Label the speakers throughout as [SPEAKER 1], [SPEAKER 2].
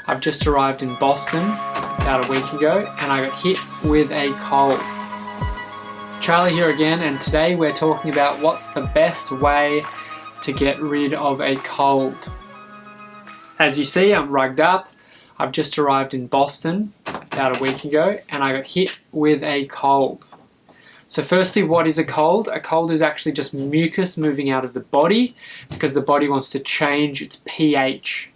[SPEAKER 1] I've just arrived in Boston about a week ago and I got hit with a cold. Charlie here again, and today we're talking about what's the best way to get rid of a cold. As you see, I'm rugged up. I've just arrived in Boston about a week ago and I got hit with a cold. So firstly, what is a cold? A cold is actually just mucus moving out of the body because the body wants to change its pH.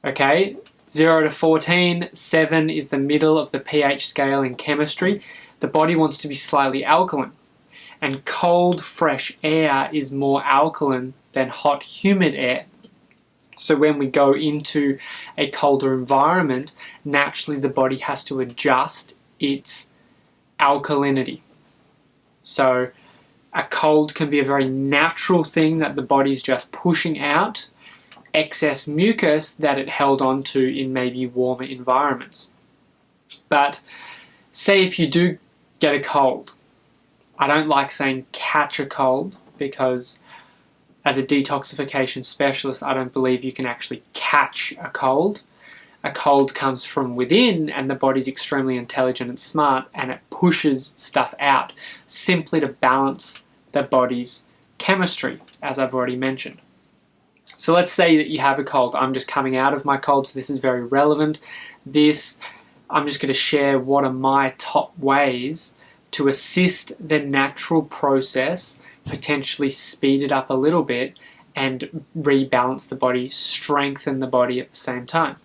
[SPEAKER 1] Okay, 0 to 14, 7 is the middle of the pH scale in chemistry. The body wants to be slightly alkaline. And cold, fresh air is more alkaline than hot, humid air. So when we go into a colder environment, naturally the body has to adjust its alkalinity. So a cold can be a very natural thing that the body's just pushing out excess mucus that it held on to in maybe warmer environments. But say if you do get a cold, I don't like saying catch a cold because as a detoxification specialist, I don't believe you can actually catch a cold. A cold comes from within and the body's extremely intelligent and smart and it pushes stuff out simply to balance the body's chemistry, as I've already mentioned. So let's say that you have a cold. I'm just coming out of my cold, so this is very relevant. I'm just going to share what are my top ways to assist the natural process, potentially speed it up a little bit and rebalance the body, strengthen the body at the same time.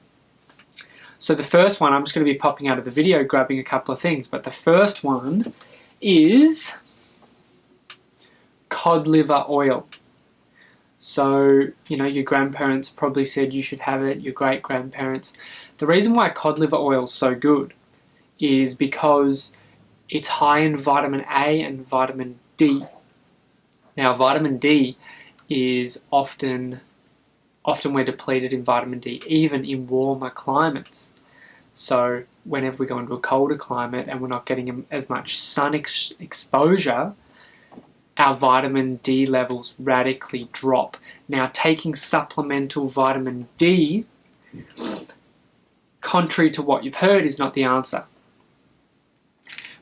[SPEAKER 1] So the first one, I'm just going to be popping out of the video, grabbing a couple of things, but the first one is cod liver oil. So, your grandparents probably said you should have it, your great-grandparents. The reason why cod liver oil is so good is because it's high in vitamin A and vitamin D. Now, vitamin D is often we're depleted in vitamin D, even in warmer climates. So whenever we go into a colder climate and we're not getting as much sun exposure, our vitamin D levels radically drop. Now, taking supplemental vitamin D, contrary to what you've heard, is not the answer.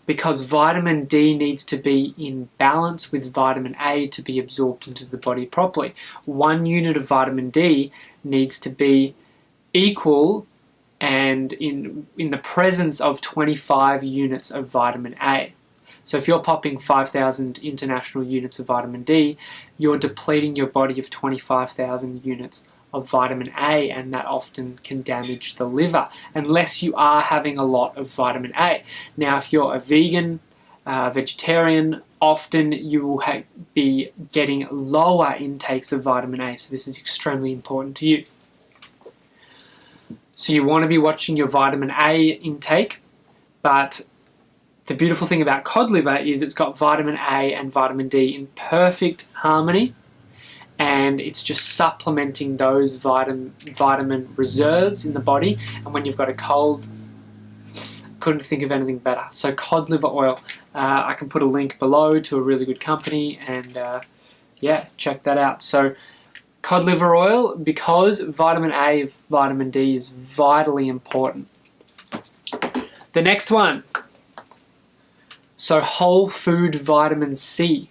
[SPEAKER 1] Because vitamin D needs to be in balance with vitamin A to be absorbed into the body properly. 1 unit of vitamin D needs to be equal and in the presence of 25 units of vitamin A. So if you're popping 5,000 international units of vitamin D, you're depleting your body of 25,000 units of vitamin A, and that often can damage the liver unless you are having a lot of vitamin A. Now, if you're a vegan, vegetarian, often you will be getting lower intakes of vitamin A, so this is extremely important to you. So you want to be watching your vitamin A intake, but the beautiful thing about cod liver is it's got vitamin A and vitamin D in perfect harmony, and it's just supplementing those vitamin reserves in the body. And when you've got a cold, couldn't think of anything better. So cod liver oil, I can put a link below to a really good company, and yeah, check that out. So cod liver oil, because vitamin A, vitamin D is vitally important. The next one, so whole food vitamin C.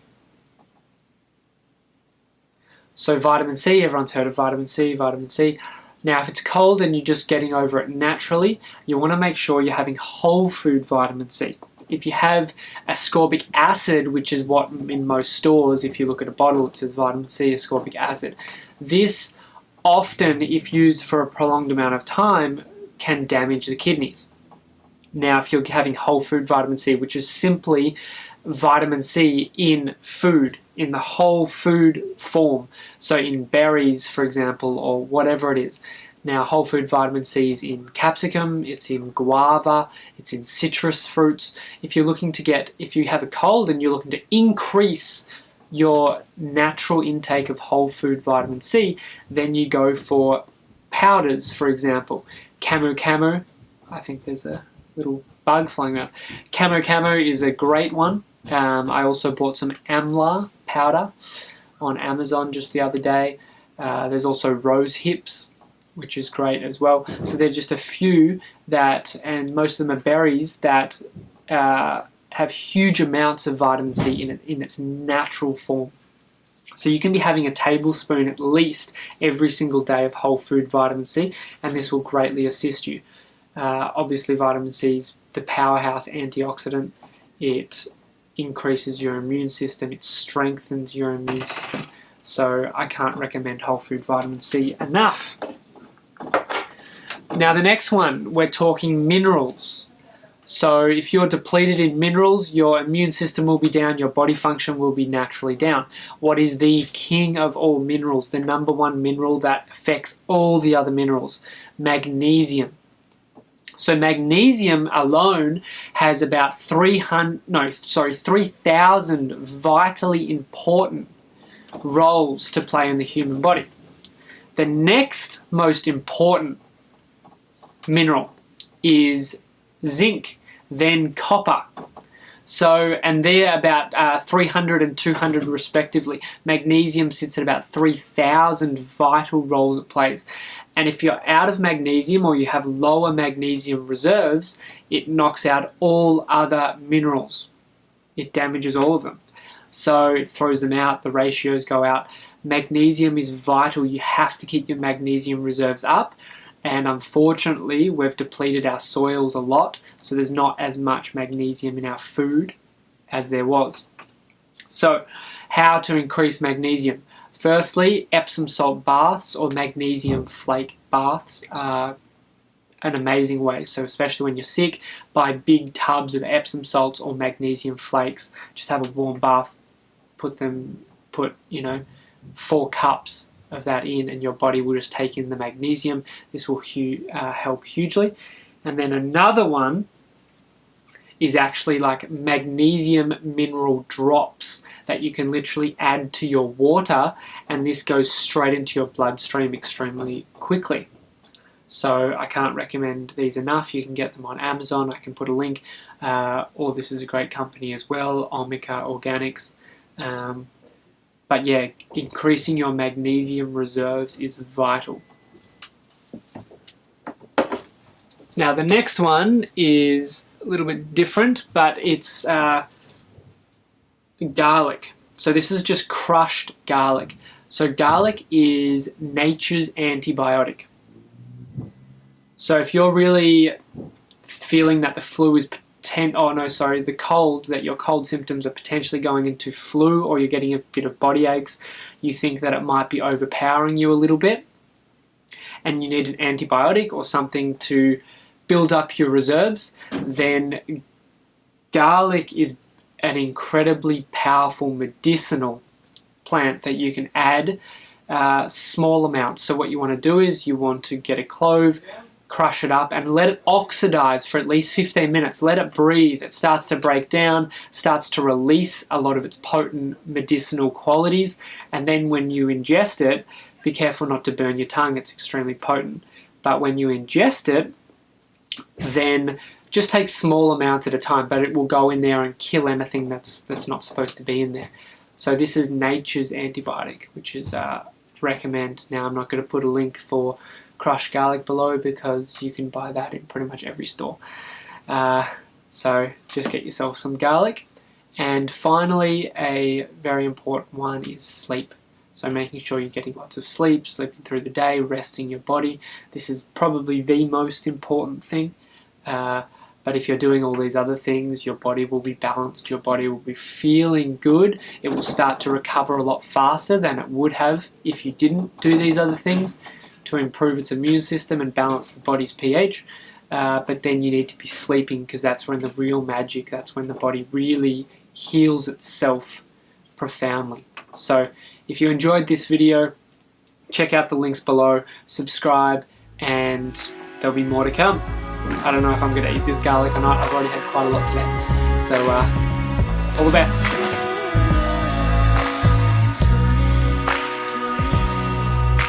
[SPEAKER 1] So vitamin C, everyone's heard of vitamin C, vitamin C. Now, if it's cold and you're just getting over it naturally, you want to make sure you're having whole food vitamin C. If you have ascorbic acid, which is what in most stores, if you look at a bottle, it says vitamin C, ascorbic acid. This often, if used for a prolonged amount of time, can damage the kidneys. Now, if you're having whole food vitamin C, which is simply vitamin C in food, in the whole food form, so in berries, for example, or whatever it is. Now, whole food vitamin C is in capsicum, it's in guava, it's in citrus fruits. If you have a cold and you're looking to increase your natural intake of whole food vitamin C, then you go for powders, for example. Camu, I think there's a little bug flying around. Camu is a great one. I also bought some amla powder on Amazon just the other day. There's also rose hips, which is great as well. So they're just a few that, and most of them are berries that have huge amounts of vitamin C in its natural form. So you can be having a tablespoon at least every single day of whole food vitamin C, and this will greatly assist you. Obviously, vitamin C is the powerhouse antioxidant. It increases your immune system, it strengthens your immune system. So I can't recommend whole food vitamin C enough. Now the next one, we're talking minerals. So if you're depleted in minerals, your immune system will be down, your body function will be naturally down. What is the king of all minerals? The number one mineral that affects all the other minerals? Magnesium. So magnesium alone has about 3,000 vitally important roles to play in the human body. The next most important mineral is zinc, then copper. So, and they're about 300 and 200 respectively. Magnesium sits at about 3,000 vital roles it plays. And if you're out of magnesium or you have lower magnesium reserves, it knocks out all other minerals. It damages all of them. So it throws them out, the ratios go out. Magnesium is vital. You have to keep your magnesium reserves up. And unfortunately, we've depleted our soils a lot, so there's not as much magnesium in our food as there was. So, how to increase magnesium? Firstly, Epsom salt baths or magnesium flake baths are an amazing way. So especially when you're sick, buy big tubs of Epsom salts or magnesium flakes. Just have a warm bath, put 4 cups of that in, and your body will just take in the magnesium. This will help hugely. And then another one is actually like magnesium mineral drops that you can literally add to your water, and this goes straight into your bloodstream extremely quickly. So I can't recommend these enough. You can get them on Amazon. I can put a link. Or this is a great company as well, Omega Organics. But yeah, increasing your magnesium reserves is vital. Now the next one is a little bit different, but it's garlic. So this is just crushed garlic. So garlic is nature's antibiotic. So if you're really feeling that the flu is the cold, that your cold symptoms are potentially going into flu, or you're getting a bit of body aches, you think that it might be overpowering you a little bit, and you need an antibiotic or something to build up your reserves, then garlic is an incredibly powerful medicinal plant that you can add small amounts. So what you want to do is you want to get a clove, crush it up and let it oxidize for at least 15 minutes. Let it breathe. It starts to break down, starts to release a lot of its potent medicinal qualities, and then when you ingest it, be careful not to burn your tongue. It's extremely potent. But when you ingest it, then just take small amounts at a time, but it will go in there and kill anything that's not supposed to be in there. So this is nature's antibiotic, which is recommend. Now I'm not going to put a link for crushed garlic below because you can buy that in pretty much every store. So just get yourself some garlic. And finally, a very important one is sleep. So making sure you're getting lots of sleep, sleeping through the day, resting your body. This is probably the most important thing. But if you're doing all these other things, your body will be balanced, your body will be feeling good. It will start to recover a lot faster than it would have if you didn't do these other things to improve its immune system and balance the body's pH. But then you need to be sleeping, because that's when the real magic, that's when the body really heals itself profoundly. So if you enjoyed this video, check out the links below, subscribe, and there'll be more to come. I don't know if I'm going to eat this garlic or not. I've already had quite a lot today. So all the best.